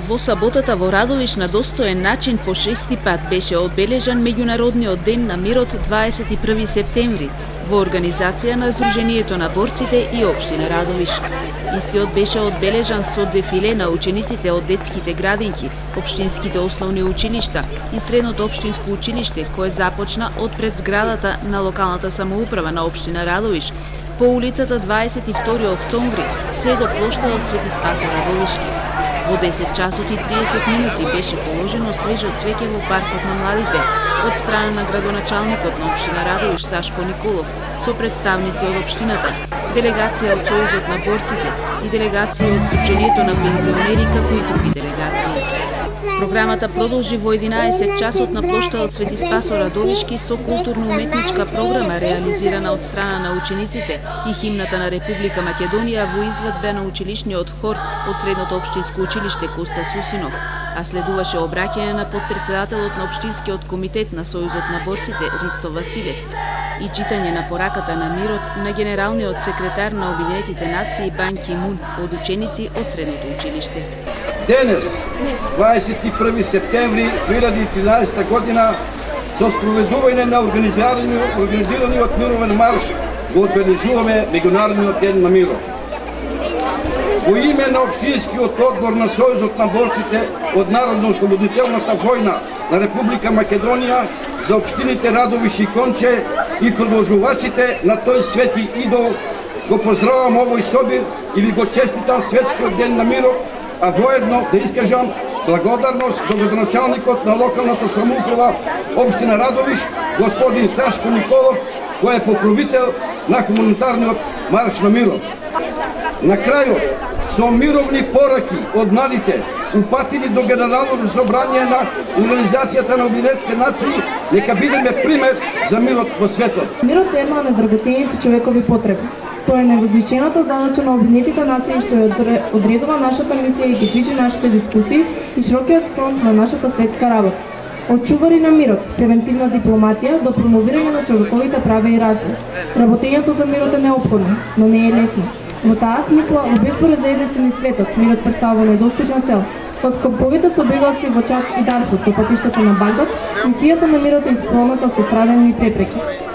Во саботата во Радовиш на достоен начин по 6-ти пат беше одбележан Меѓународниот ден на мирот 21 септември во организација на Сдруженијето на борците и општина Радовиш. Истиот беше одбележан со дефиле на учениците од детските градинки, општинските основни училишта и средното општинско училиште, кое започна од пред зградата на локалната самоуправа на општина Радовиш, по улицата 22 октомври се до плоштадот Свети Спасо Радовишки. Во 10 часот и 30 минути беше положено свежо цвеќе во паркот на младите од страна на градоначалникот на општина Радовиш Сашко Николов со представници од општината, делегација од Сојузот на борците и делегација од Сдруженијето на пензионери, како и други делегации. Програмата продолжи во 11 часот на плоштадот Свети Спасо Радовишки со културно-уметничка програма реализирана од страна на учениците и химната на Република Македонија во изведба на училишниот хор од средното општинско училиште Коста Сусинов, а следуваше обраќање на подпредседателот на општинскиот комитет на Сојузот на борците Ристо Василев и читање на пораката на мирот на генералниот секретар на Обединетите нации Бан Ки Мун од ученици од средното училиште. Денес, 21 септември 2013 година, со спроведување на организираниот мировен марш, го одбележуваме Меѓународниот ден на мирот. Во име на Општинскиот одбор на Сојузот на борците од Народно-ослободителната војна на Република Македонија за општините Радовиш и Конче и продолжувачите на тој свети идол, го поздравам овој собир и ви го честитам Светскиот ден на мирот, а воедно да искажам благодарност до градоначалникот на локалната самоуправа општина Радовиш, господин Сашко Николов, кој е покровител на хуманитарниот марш на мирот. На крајот, со мировни пораки од младите, упатени до Генералното собрание на Организацијата на Обединетите нации, нека бидеме пример за мирот во светот. Мирот е една од најдрагоценните човекови потреби. Тоа е највозвишената задача на Обединетите нации што ја одредува нашата мисија и ги движи нашите дискусии и широкиот фронт на нашата светска работа. Од чувари на мирот, превентивна дипломатија до промовирање на човековите права и развој. Работењето за мирот е неопходно, но не е лесно. Во таа смисла, во безбор за единствен светот, мирот представува недостижна цел. Од камповите со бегалци во час и Дарфур до патиштата на Багдад, мисијата на мирот е исполната со страдања и препреки.